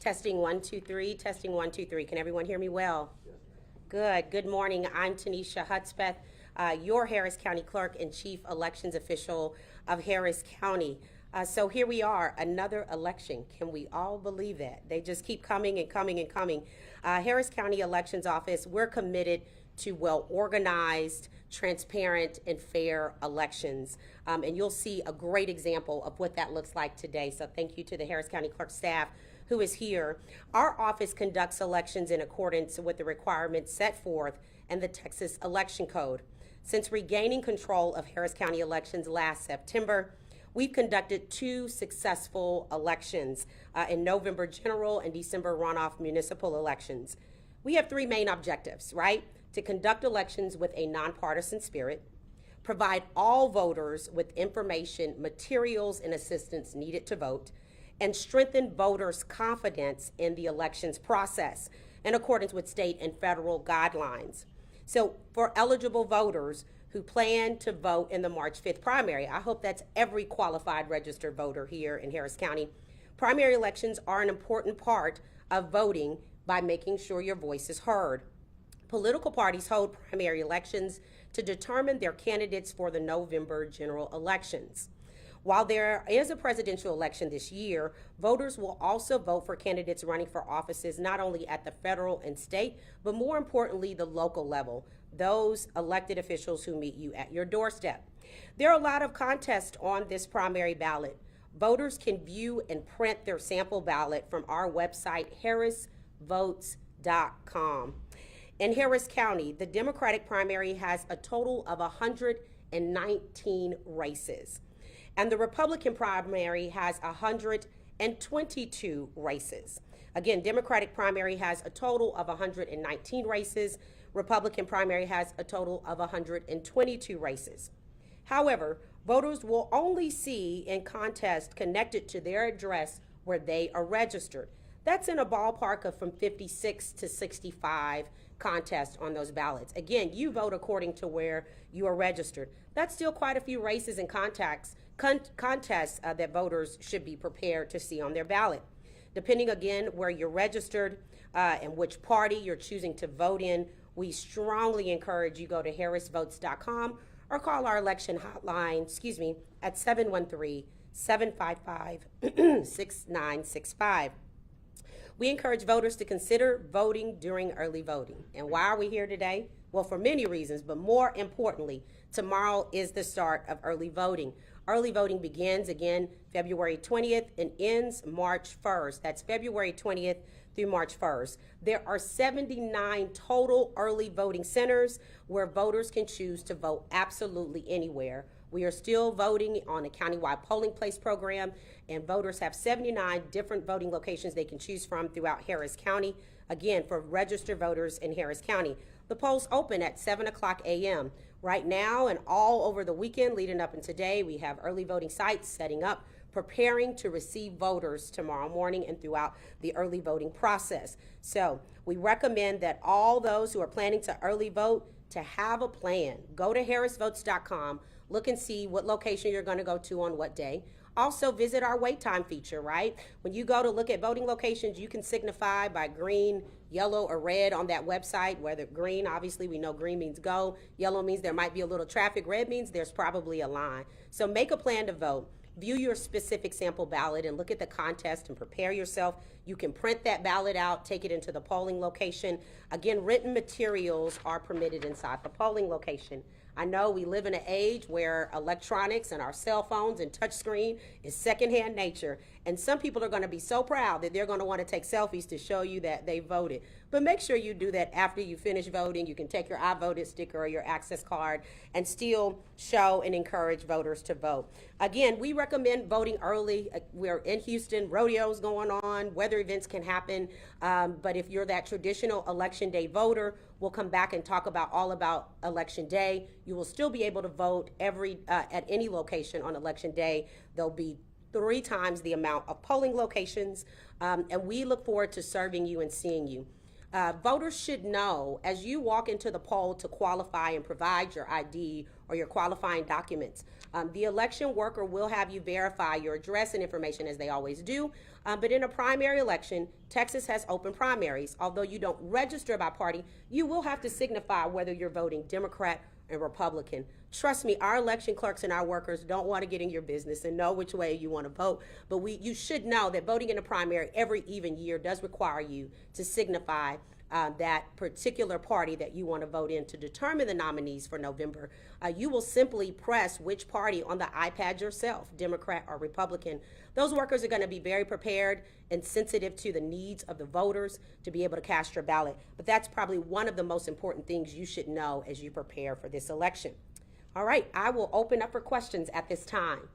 Testing 1, 2, 3. Testing 1, 2, 3. Can everyone hear me well? Good. Good morning. I'm Tanisha Hudspeth, your Harris County Clerk and Chief Elections Official of Harris County. So here we are, another election. Can we all believe that? They just keep coming and coming and coming. Harris County Elections Office, we're committed to well-organized, transparent, and fair elections. And you'll see a great example of what that looks like today. So thank you to the Harris County Clerk staff who is here. Our office conducts elections in accordance with the requirements set forth in the Texas Election Code. Since regaining control of Harris County elections last September, we've conducted 2 successful elections in November general and December runoff municipal elections. We have 3 main objectives, right? To conduct elections with a nonpartisan spirit, provide all voters with information, materials, and assistance needed to vote, and strengthen voters' confidence in the elections process in accordance with state and federal guidelines. So for eligible voters who plan to vote in the March 5th primary, I hope that's every qualified registered voter here in Harris County, primary elections are an important part of voting by making sure your voice is heard. Political parties hold primary elections to determine their candidates for the November general elections. While there is a presidential election this year, voters will also vote for candidates running for offices not only at the federal and state, but more importantly, the local level, those elected officials who meet you at your doorstep. There are a lot of contests on this primary ballot. Voters can view and print their sample ballot from our website, harrisvotes.com. In Harris County, the Democratic primary has a total of 119 races, and the Republican primary has 122 races. Again, Democratic primary has a total of 119 races. Republican primary has a total of 122 races. However, voters will only see in contests connected to their address where they are registered. That's in a ballpark of from 56 to 65 contests on those ballots. Again, you vote according to where you are registered. That's still quite a few races and contests that voters should be prepared to see on their ballot. Depending again where you're registered and which party you're choosing to vote in, we strongly encourage you go to harrisvotes.com or call our election hotline, at 713-755-6965. We encourage voters to consider voting during early voting. And why are we here today? Well, for many reasons, but more importantly, tomorrow is the start of early voting. Early voting begins again February 20th and ends March 1st. That's February 20th through March 1st. There are 79 total early voting centers where voters can choose to vote absolutely anywhere. We are still voting on a countywide polling place program, and voters have 79 different voting locations they can choose from throughout Harris County. Again, for registered voters in Harris County. The polls open at 7 o'clock a.m. Right now and all over the weekend leading up into today, we have early voting sites setting up, preparing to receive voters tomorrow morning and throughout the early voting process. So we recommend that all those who are planning to early vote to have a plan. Go to harrisvotes.com. Look and see what location you're going to go to on what day. Also visit our wait time feature, right? When you go to look at voting locations, you can signify by green, yellow, or red on that website. Whether green, obviously we know green means go. Yellow means there might be a little traffic. Red means there's probably a line. So make a plan to vote. View your specific sample ballot and look at the contest and prepare yourself. You can print that ballot out, take it into the polling location. Again, written materials are permitted inside the polling location. I know we live in an age where electronics and our cell phones and touchscreen is secondhand nature, and some people are going to be so proud that they're going to want to take selfies to show you that they voted. But make sure you do that after you finish voting. You can take your I voted sticker or your access card and still show and encourage voters to vote. Again, we recommend voting early. We're in Houston, rodeos going on, weather events can happen, but if you're that traditional election day voter, we'll come back and talk about all about election day. You will still be able to vote at any location on election day. There'll be 3 times the amount of polling locations, and we look forward to serving you and seeing you. Voters should know as you walk into the poll to qualify and provide your ID or your qualifying documents. The election worker will have you verify your address and information as they always do. But in a primary election, Texas has open primaries. Although you don't register by party, you will have to signify whether you're voting Democrat and Republican. Trust me, our election clerks and our workers don't want to get in your business and know which way you want to vote. But you should know that voting in a primary every even year does require you to signify that particular party that you want to vote in to determine the nominees for November. You will simply press which party on the iPad yourself, Democrat or Republican. Those workers are going to be very prepared and sensitive to the needs of the voters to be able to cast your ballot. But that's probably one of the most important things you should know as you prepare for this election. All right, I will open up for questions at this time.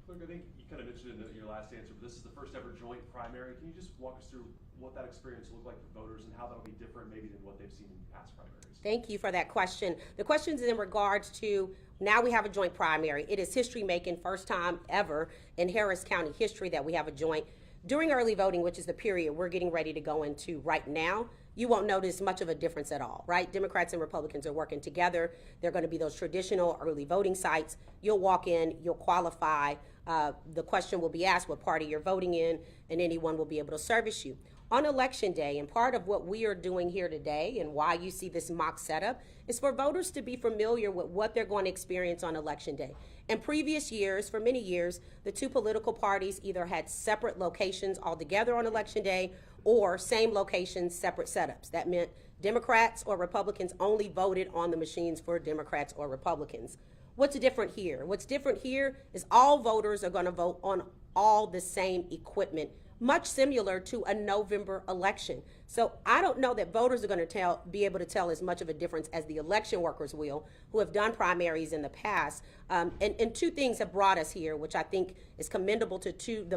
Clerk, I think you kind of mentioned in your last answer, but this is the first ever joint primary. Can you just walk us through what that experience will look like for voters and how that'll be different maybe than what they've seen in past primaries? Thank you for that question. The question is in regards to now we have a joint primary. It is history making, first time ever in Harris County history that we have a joint. During early voting, which is the period we're getting ready to go into right now, you won't notice much of a difference at all, right? Democrats and Republicans are working together. They're going to be those traditional early voting sites. You'll walk in, you'll qualify. The question will be asked what party you're voting in, and anyone will be able to service you. On election day, and part of what we are doing here today and why you see this mock setup is for voters to be familiar with what they're going to experience on election day. In previous years, for many years, the two political parties either had separate locations altogether on election day or same locations, separate setups. That meant Democrats or Republicans only voted on the machines for Democrats or Republicans. What's different here? What's different here is all voters are going to vote on all the same equipment, much similar to a November election. So I don't know that voters are going to be able to tell as much of a difference as the election workers will, who have done primaries in the past. And two things have brought us here, which I think is commendable to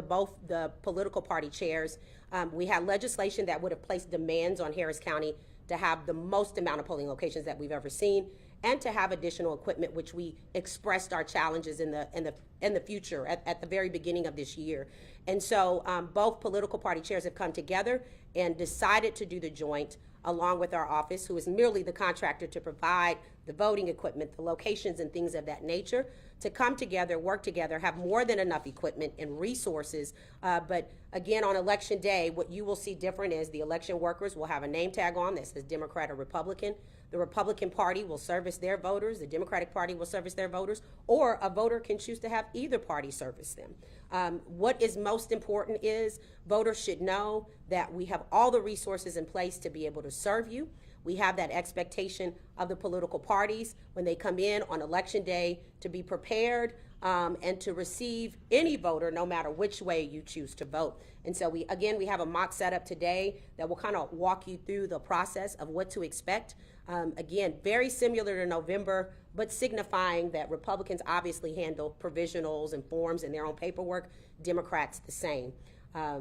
both the political party chairs. We had legislation that would have placed demands on Harris County to have the most amount of polling locations that we've ever seen, and to have additional equipment, which we expressed our challenges in the future at the very beginning of this year. And so both political party chairs have come together and decided to do the joint along with our office, who is merely the contractor to provide the voting equipment, the locations and things of that nature, to come together, work together, have more than enough equipment and resources. But again, on election day, what you will see different is the election workers will have a name tag on that says Democrat or Republican. The Republican Party will service their voters, the Democratic Party will service their voters, or a voter can choose to have either party service them. What is most important is voters should know that we have all the resources in place to be able to serve you. We have that expectation of the political parties when they come in on election day to be prepared and to receive any voter no matter which way you choose to vote. And so we have a mock setup today that will kind of walk you through the process of what to expect. Again, very similar to November, but signifying that Republicans obviously handle provisionals and forms and their own paperwork, Democrats the same.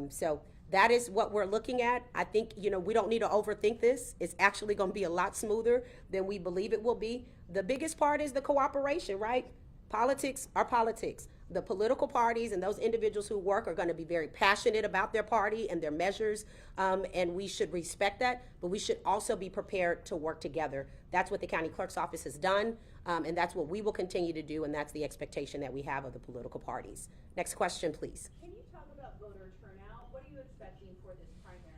So that is what we're looking at. I think, we don't need to overthink this. It's actually going to be a lot smoother than we believe it will be. The biggest part is the cooperation, right? Politics are politics. The political parties and those individuals who work are going to be very passionate about their party and their measures, and we should respect that, but we should also be prepared to work together. That's what the county clerk's office has done, and that's what we will continue to do, and that's the expectation that we have of the political parties. Next question, please. Can you talk about voter turnout? What are you expecting for this primary?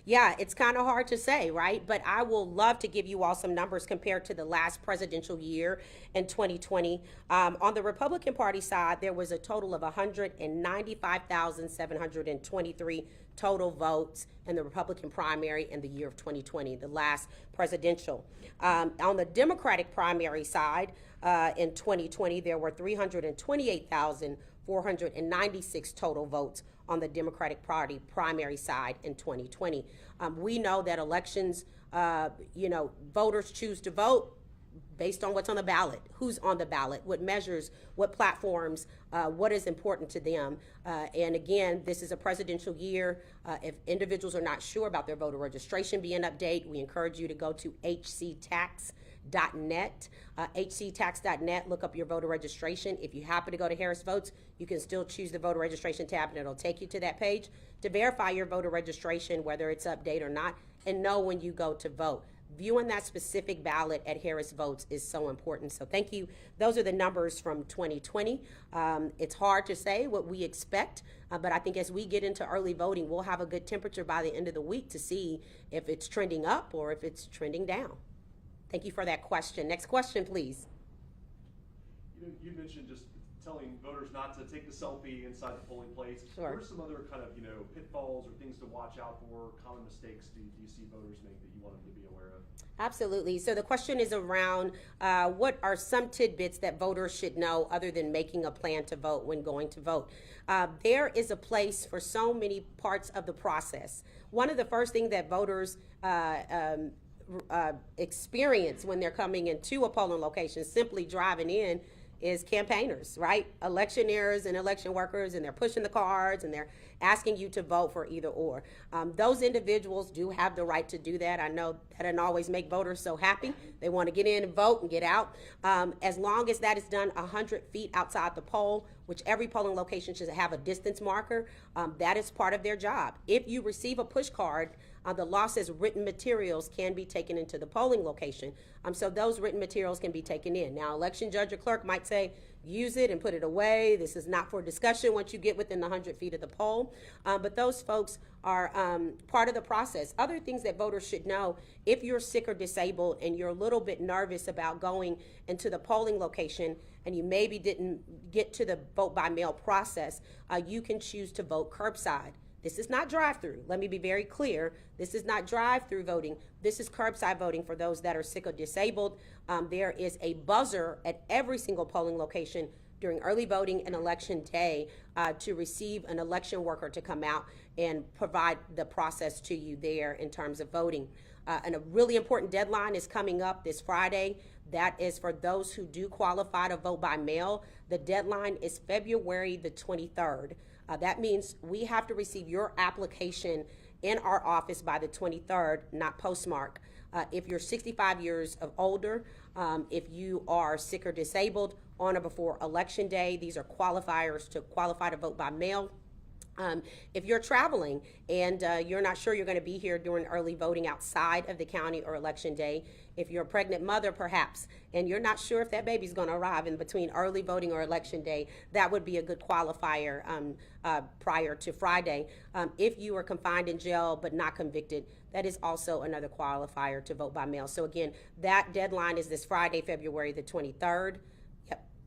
Yeah, it's kind of hard to say, right? But I will love to give you all some numbers compared to the last presidential year in 2020. On the Republican Party side, there was a total of 195,723 total votes in the Republican primary in the year of 2020, the last presidential. On the Democratic primary side, in 2020, there were 328,496 total votes on the Democratic Party primary side in 2020. We know that elections, voters choose to vote based on what's on the ballot, who's on the ballot, what measures, what platforms, what is important to them. And again, this is a presidential year. If individuals are not sure about their voter registration being updated, we encourage you to go to HCTax. hctax.net, hctax.net. Look up your voter registration. If you happen to go to Harris Votes, you can still choose the voter registration tab, and it'll take you to that page to verify your voter registration, whether it's updated or not, and know when you go to vote. Viewing that specific ballot at Harris Votes is so important. So thank you. Those are the numbers from 2020. It's hard to say what we expect, but I think as we get into early voting, we'll have a good temperature by the end of the week to see if it's trending up or if it's trending down. Thank you for that question. Next question, please. You mentioned just telling voters not to take the selfie inside the polling place. Sure. What are some other kind of, pitfalls or things to watch out for, common mistakes do you see voters make that you want them to be aware of? Absolutely. So the question is around what are some tidbits that voters should know other than making a plan to vote when going to vote. There is a place for so many parts of the process. One of the first things that voters experience when they're coming into a polling location, simply driving in, is campaigners, right? Electioneers and election workers, and they're pushing the cards and they're asking you to vote for either or. Those individuals do have the right to do that. I know that doesn't always make voters so happy. They want to get in and vote and get out. As long as that is done 100 feet outside the poll, which every polling location should have a distance marker, that is part of their job. If you receive a push card, the law says written materials can be taken into the polling location. So those written materials can be taken in. Now, election judge or clerk might say, use it and put it away. This is not for discussion once you get within the 100 feet of the poll. But those folks are part of the process. Other things that voters should know: if you're sick or disabled and you're a little bit nervous about going into the polling location and you maybe didn't get to the vote by mail process, you can choose to vote curbside. This is not drive-through. Let me be very clear. This is not drive-through voting. This is curbside voting for those that are sick or disabled. There is a buzzer at every single polling location during early voting and election day to receive an election worker to come out and provide the process to you there in terms of voting. And a really important deadline is coming up this Friday. That is for those who do qualify to vote by mail. The deadline is February the 23rd. That means we have to receive your application in our office by the 23rd, not postmark. If you're 65 years of older, if you are sick or disabled, on or before Election Day, these are qualifiers to qualify to vote by mail. If you're traveling and you're not sure you're going to be here during early voting outside of the county or Election Day, if you're a pregnant mother perhaps, and you're not sure if that baby's going to arrive in between early voting or Election Day, that would be a good qualifier prior to Friday. If you are confined in jail but not convicted, that is also another qualifier to vote by mail. So again, that deadline is this Friday, February the 23rd.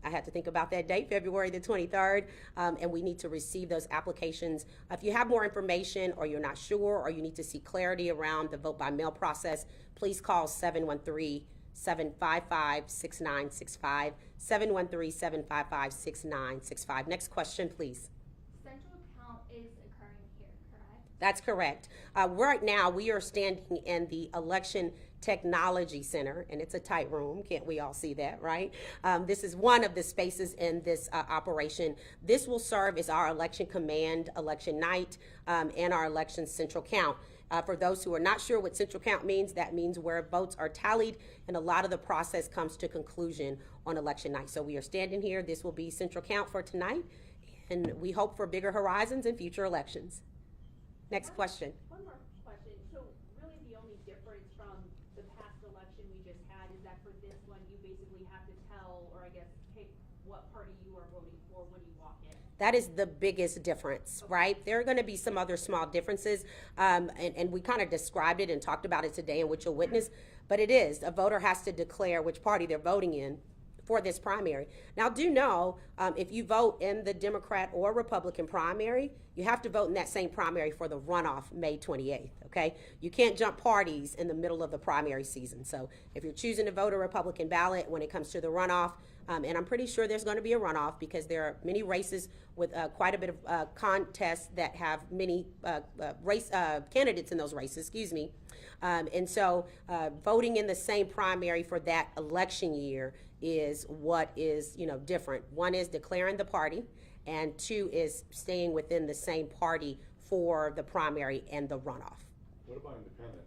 I had to think about that date, February the 23rd, and we need to receive those applications. If you have more information or you're not sure or you need to see clarity around the vote by mail process, please call 713-755-6965, 713-755-6965. Next question, please. Central count is occurring here, correct? That's correct. Right now, we are standing in the Election Technology Center, and it's a tight room. Can't we all see that, right? This is one of the spaces in this operation. This will serve as our election command, election night, and our election central count. For those who are not sure what central count means, that means where votes are tallied and a lot of the process comes to conclusion on election night. So we are standing here. This will be central count for tonight, and we hope for bigger horizons in future elections. Next question. One more question. So really the only difference from the past election we just had is that for this one you basically have to tell, or I guess pick what party you are voting for when you walk in. That is the biggest difference, right? There are going to be some other small differences, and we kind of described it and talked about it today in which you'll witness, but it is, a voter has to declare which party they're voting in for this primary. Now, do know if you vote in the Democrat or Republican primary, you have to vote in that same primary for the runoff May 28th, okay? You can't jump parties in the middle of the primary season. So if you're choosing to vote a Republican ballot when it comes to the runoff, and I'm pretty sure there's going to be a runoff because there are many races with quite a bit of contests that have many candidates in those races, excuse me. And so voting in the same primary for that election year is what is, different. One is declaring the party, and two is staying within the same party for the primary and the runoff. What about independent?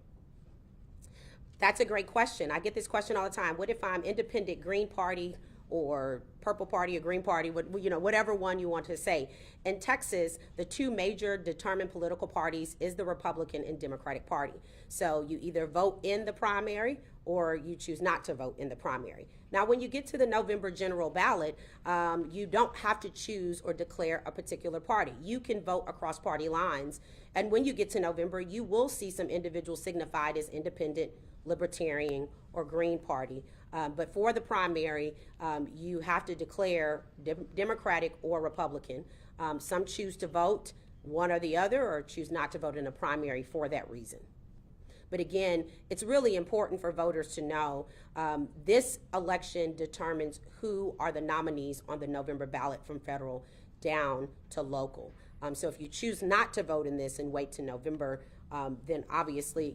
That's a great question. I get this question all the time. What if I'm independent Green Party or Purple Party or Green Party, whatever one you want to say. In Texas, the two major determined political parties is the Republican and Democratic Party. So you either vote in the primary or you choose not to vote in the primary. Now, when you get to the November general ballot, you don't have to choose or declare a particular party. You can vote across party lines. And when you get to November, you will see some individuals signified as independent, libertarian, or Green Party. But for the primary, you have to declare Democratic or Republican. Some choose to vote one or the other or choose not to vote in a primary for that reason. But again, it's really important for voters to know this election determines who are the nominees on the November ballot from federal down to local. So if you choose not to vote in this and wait to November, then obviously,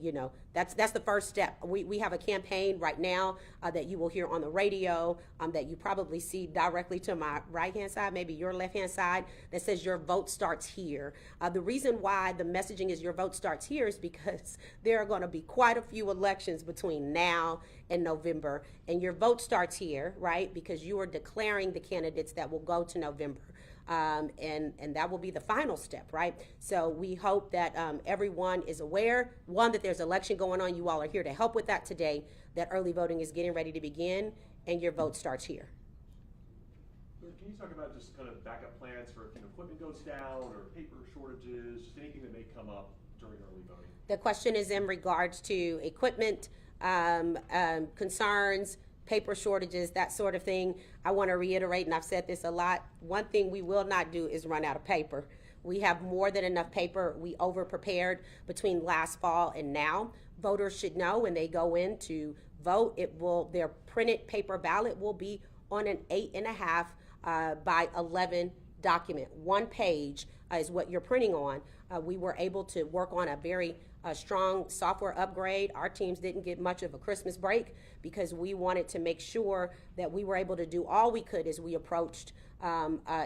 that's the first step. We have a campaign right now that you will hear on the radio that you probably see directly to my right-hand side, maybe your left-hand side, that says your vote starts here. The reason why the messaging is your vote starts here is because there are going to be quite a few elections between now and November, and your vote starts here, right? Because you are declaring the candidates that will go to November. And that will be the final step, right? So we hope that everyone is aware, one, that there's election going on. You all are here to help with that today, that early voting is getting ready to begin, and your vote starts here. Can you talk about just kind of backup plans for if equipment goes down or paper shortages, just anything that may come up during early voting? The question is in regards to equipment concerns, paper shortages, that sort of thing. I want to reiterate, and I've said this a lot, one thing we will not do is run out of paper. We have more than enough paper. We over-prepared between last fall and now. Voters should know when they go in to vote, their printed paper ballot will be on an 8.5 by 11 document. 1 page is what you're printing on. We were able to work on a very strong software upgrade. Our teams didn't get much of a Christmas break because we wanted to make sure that we were able to do all we could as we approached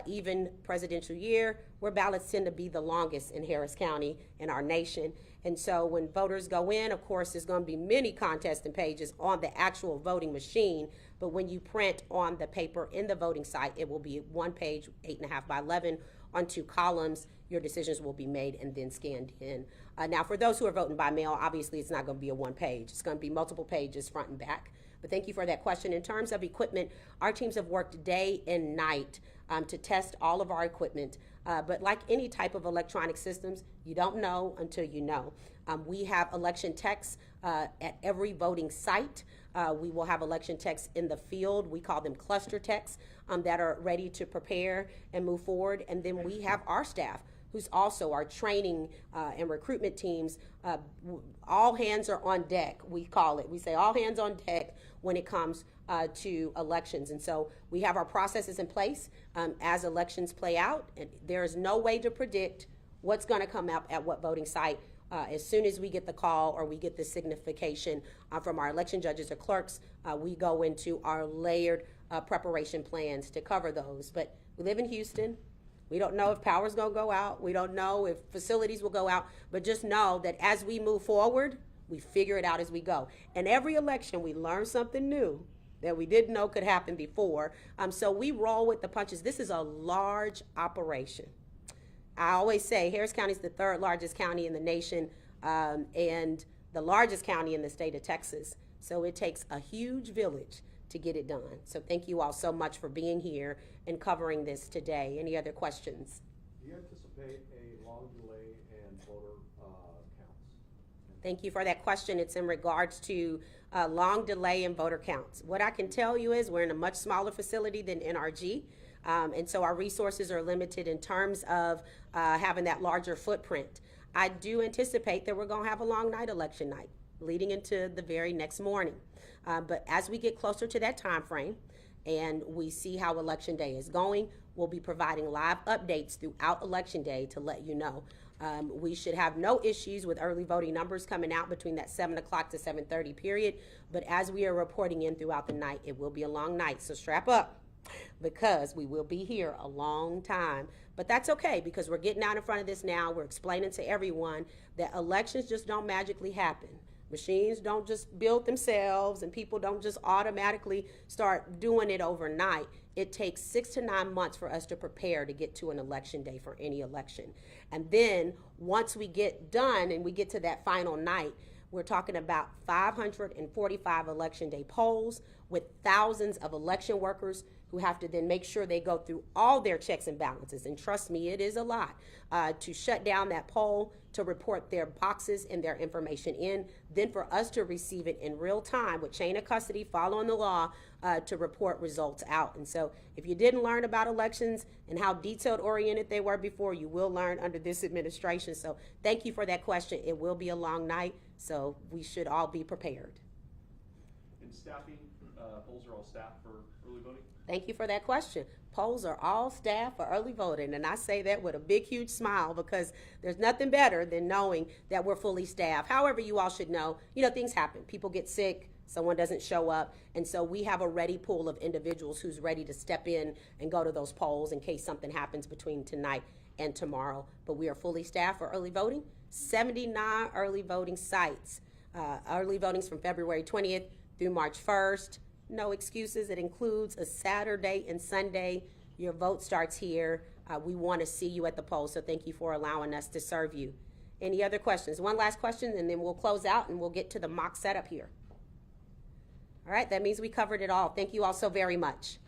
even presidential year, where ballots tend to be the longest in Harris County in our nation. And so when voters go in, of course, there's going to be many contesting pages on the actual voting machine, but when you print on the paper in the voting site, it will be 1 page, 8.5 by 11 on 2 columns. Your decisions will be made and then scanned in. Now, for those who are voting by mail, obviously it's not going to be a 1 page. It's going to be multiple pages front and back. But thank you for that question. In terms of equipment, our teams have worked day and night to test all of our equipment. But like any type of electronic systems, you don't know until you know. We have election techs at every voting site. We will have election techs in the field. We call them cluster techs that are ready to prepare and move forward. And then we have our staff, who's also our training and recruitment teams. All hands are on deck, we call it. We say all hands on deck when it comes to elections. And so we have our processes in place as elections play out. And there is no way to predict what's going to come out at what voting site. As soon as we get the call or we get the signification from our election judges or clerks, we go into our layered preparation plans to cover those. But we live in Houston. We don't know if power's going to go out. We don't know if facilities will go out. But just know that as we move forward, we figure it out as we go. And every election, we learn something new that we didn't know could happen before. So we roll with the punches. This is a large operation. I always say Harris County is the 3rd largest county in the nation and the largest county in the state of Texas. So it takes a huge village to get it done. So thank you all so much for being here and covering this today. Any other questions? Do you anticipate a long delay in voter counts? Thank you for that question. It's in regards to long delay in voter counts. What I can tell you is we're in a much smaller facility than NRG. And so our resources are limited in terms of having that larger footprint. I do anticipate that we're going to have a long night election night leading into the very next morning. But as we get closer to that time frame and we see how Election Day is going, we'll be providing live updates throughout Election Day to let you know. We should have no issues with early voting numbers coming out between that 7 o'clock to 7:30 period. But as we are reporting in throughout the night, it will be a long night. So strap up, because we will be here a long time. But that's okay, because we're getting out in front of this now. We're explaining to everyone that elections just don't magically happen. Machines don't just build themselves, and people don't just automatically start doing it overnight. It takes 6 to 9 months for us to prepare to get to an election day for any election. And then once we get done and we get to that final night, we're talking about 545 election day polls with thousands of election workers who have to then make sure they go through all their checks and balances. And trust me, it is a lot to shut down that poll, to report their boxes and their information in, then for us to receive it in real time with chain of custody, following the law, to report results out. And so if you didn't learn about elections and how detailed oriented they were before, you will learn under this administration. So thank you for that question. It will be a long night, so we should all be prepared. And staffing, polls are all staffed for early voting? Thank you for that question. Polls are all staffed for early voting, and I say that with a big, huge smile because there's nothing better than knowing that we're fully staffed. However, you all should know, things happen. People get sick, someone doesn't show up, and so we have a ready pool of individuals who's ready to step in and go to those polls in case something happens between tonight and tomorrow. But we are fully staffed for early voting. 79 early voting sites. Early voting's from February 20th through March 1st. No excuses. It includes a Saturday and Sunday. Your vote starts here. We want to see you at the polls, so thank you for allowing us to serve you. Any other questions? One last question, and then we'll close out and we'll get to the mock setup here. All right, that means we covered it all. Thank you all so very much.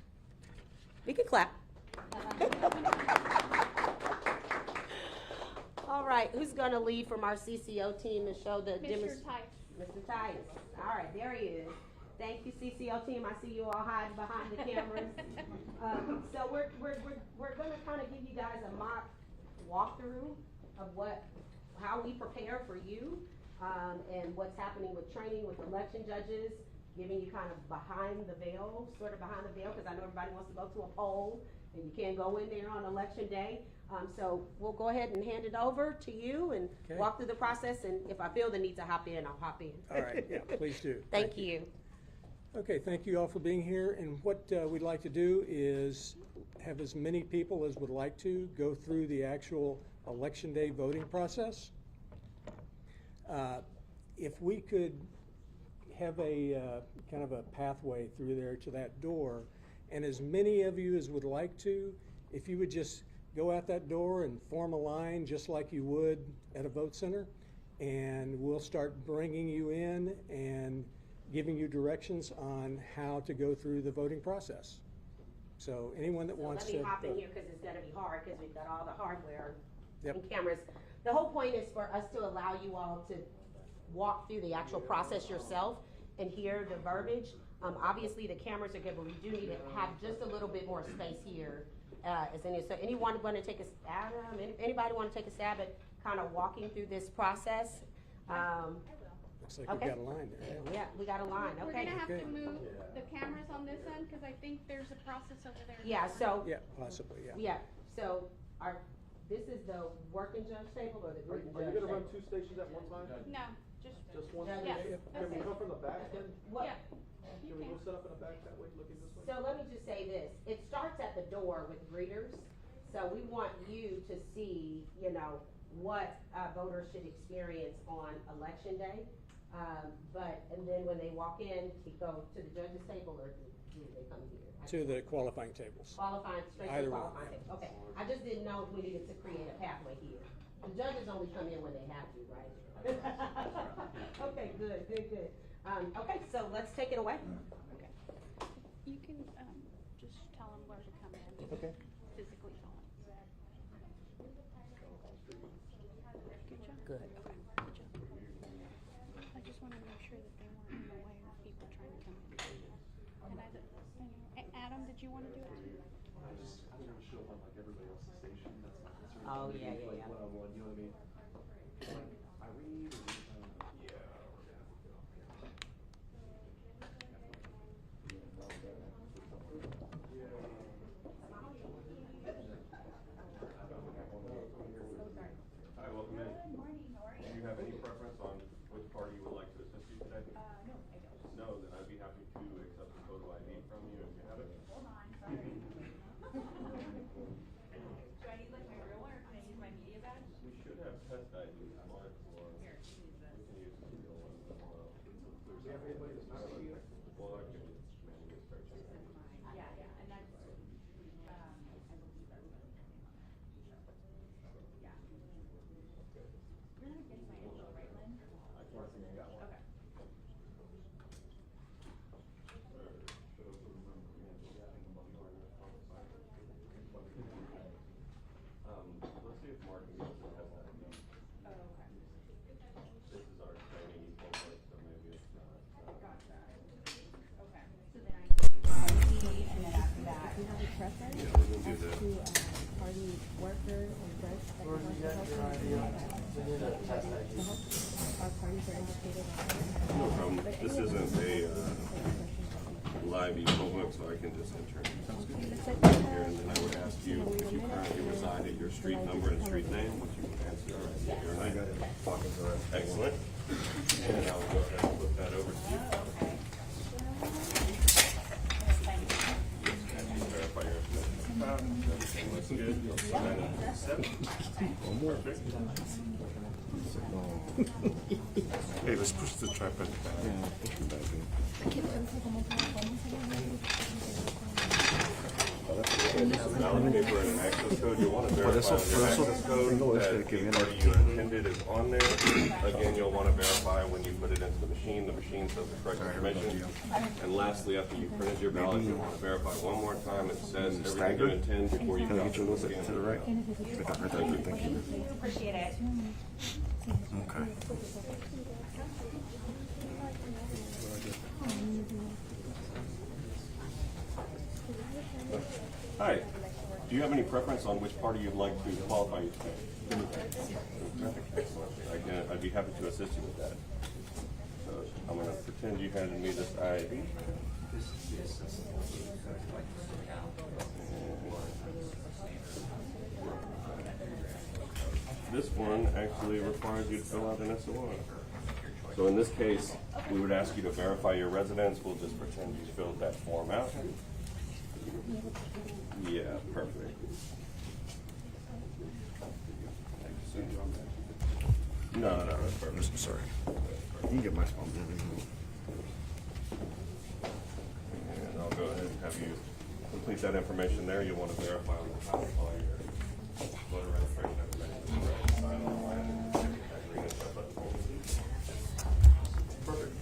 We can clap. All right, who's going to lead from our CCO team and show the Mr. Tice. Mr. Tice. All right, there he is. Thank you, CCO team. I see you all hiding behind the cameras. So we're going to kind of give you guys a mock walkthrough of how we prepare for you, and what's happening with training with election judges, giving you kind of behind the veil, because I know everybody wants to go to a poll and you can't go in there on election day. So we'll go ahead and hand it over to you and walk through the process, and if I feel the need to hop in, I'll hop in. All right, yeah, please do. Thank you. Okay, thank you all for being here, and what we'd like to do is have as many people as would like to go through the actual election day voting process. If we could have a kind of a pathway through there to that door, and as many of you as would like to, if you would just go out that door and form a line just like you would at a vote center, and we'll start bringing you in and giving you directions on how to go through the voting process. So anyone that wants to. Let me hop in here because it's going to be hard because we've got all the hardware Yep. and cameras. The whole point is for us to allow you all to walk through the actual process yourself and hear the verbiage. Obviously the cameras are good, but we do need to have just a little bit more space here. So anyone want to take a stab? Anybody want to take a stab at kind of walking through this process? Looks like Okay. we've got a line there. Yeah, we got a line. We're Okay. gonna have Okay. to move the cameras on this end, cause I think there's a process over there. Yeah. So Yeah, possibly, yeah. yeah. So this is the working judge table or the Are greeting you judge gonna run table? 2 stations at one time? No, just, Just one Yeah. station? Yes. Can we come from the back then? What? yeah, Can we go set up in the back that way, looking this way? So let me just say this, it starts at the door with greeters, so we want you to see, what voters should experience on election day. And then when they walk in, we go to the judge's table, or do they come here? To the qualifying tables. Qualifying, straight to Either the one. qualifying table, okay. I just didn't know if we needed to create a pathway here. The judges only come in when they have to, right? Okay, good. Okay, so let's take it away. you can, just tell them where to come in. Okay. Physically tell them. Good job. Good. Okay, good job. I just wanna make sure that they weren't in the way of people trying to come in. Adam, did you wanna do it too? I don't want to show up on like everybody else's station, that's my concern. Oh, Maybe yeah, like yeah. one-on-one, you know what I mean? Like Irene or, Hi, welcome in. Good morning, how are Do you have any preference on which party you would like to assist you today? No, I don't. No, then I'd be happy to accept the photo ID from you if you have it. Hold on, sorry. Do I need like my real one or can I use my media badge? We should have test IDs, Mark, or Here, use this. we can use the real one. you have anybody that's not with you? Well, I can maybe get started. Yeah, yeah, and that's, I believe that's what the name on that. Yeah. You're not getting my info, right, Lynn? I can't see you got one. Okay. Let's see if Mark can get us a test ID. Oh, okay. This is our training booklet, so maybe it's not. Gotcha. Okay. So then I can do ID, and then after that. Do you have a preference Yeah, we're gonna do as that. to party worker or dress that you want to help you? Our parties are indicated on No problem. This isn't a live e-book, so I can just enter it here, and then I would ask you if you currently reside at your street number and street name, which you would answer. Your name. I got it. Excellent. And I'll go ahead and flip that over to you. Verify your information. Everything looks good. You'll sign it. Accept. One more. Hey, let's push the tripod back. Yeah, push it back in. Valid paper and an access code. You want to verify eso- your por eso access code tengo that este que the viene party aquí. you intended is on there. Again, you'll want to verify when you put it into the machine says the correct information. And lastly, after you printed your ballot, you want to verify one more time it says everything you Staggered? intend before you Can I drop get you a it in little the bit to scanner. the right? Right there, thank you. Appreciate it. Okay. Hi. Do you have any preference on which party you'd like to qualify you to be? Excellent. I'd be happy to assist you with that. So I'm going to pretend you handed me this ID. This one actually requires you to fill out an SOR. So in this case, we would ask you to verify your residence. We'll just pretend you filled that form out. Yeah, perfect. No, that's perfect. I'm sorry. You can get my phone. And I'll go ahead and have you complete that information there. You'll want to verify on the top of all your voter registration information. Sign on the line and that green and stuff button. Perfect.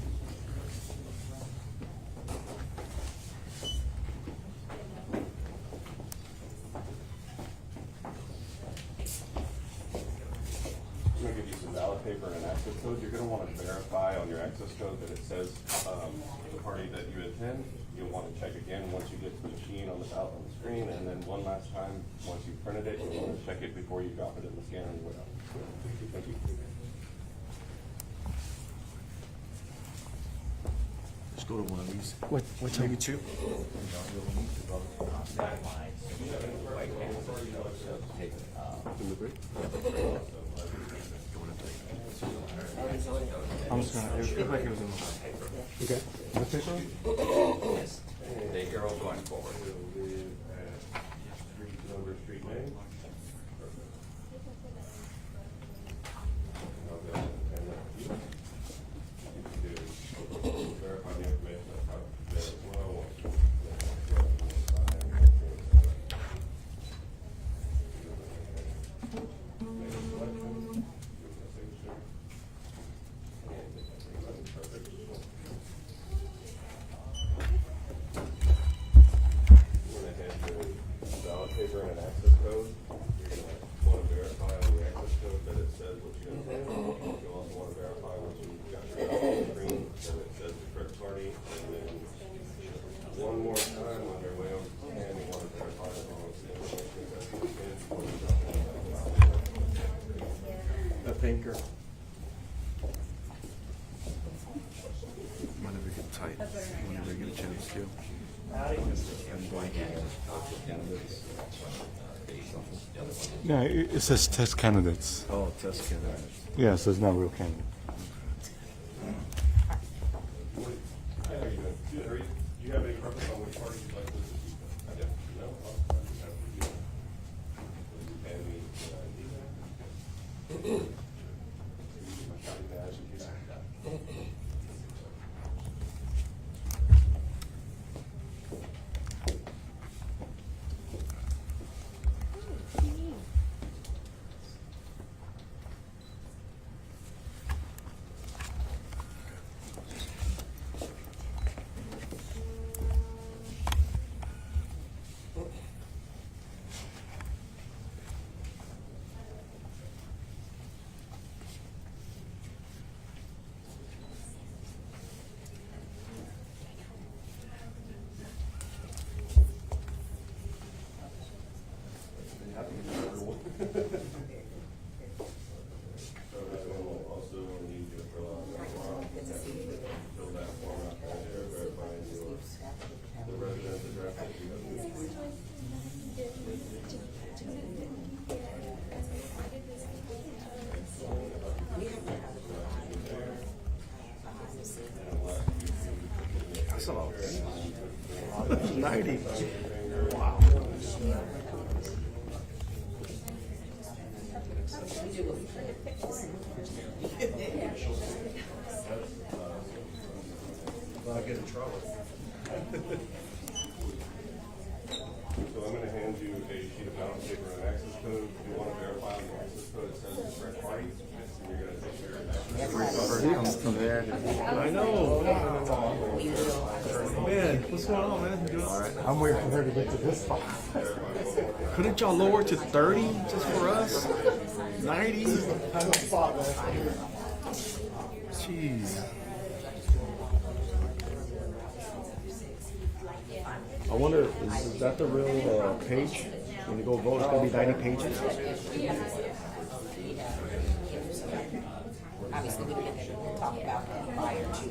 I'm going to give you some ballot paper and an access code. You're going to want to verify on your access code that it says the party that you intend. You'll want to check again once you get to the machine on the ballot on the screen, and then one last time, once you've printed it, you'll want to check it before you drop it in the scanner and whatever. Thank you. Let's go to one of these. What maybe two? In the break? I'm just gonna, it looked like it was in the. Okay. What paper? The arrow going forward. Street number, street name. I'll go ahead and hand that to you. You can verify the information that's out there as well. You're gonna hand your ballot paper and an access code. You're gonna want to verify on the access code that it says what you intend. You'll also want to verify once you got your ballot on the screen that it says the correct party. And then one more time on your way over to the stand, you want to verify that all of the information that's in the stand before you drop it in the ballot. A thinker. Whenever you get tight, whenever you get a chance to. Yeah, it says test candidates. Oh, test candidates. Yeah, so it's not real candidate. How are you doing? Good. Are you, do you have any preference on which party you'd like to? No? And me. 90. Wow. I'll get in trouble. So I'm gonna hand you a sheet of balance paper and an access code. If you wanna verify on the access code, it says the correct party, and you're gonna take your access. I know. Man, what's going on, man? You doing all right? I'm waiting for her to get to this spot. Couldn't y'all lower to 30 just for us? 90? Jeez. I wonder, is that the real page? When you go vote, it's gonna be 90 pages? Obviously, we can talk about that prior to.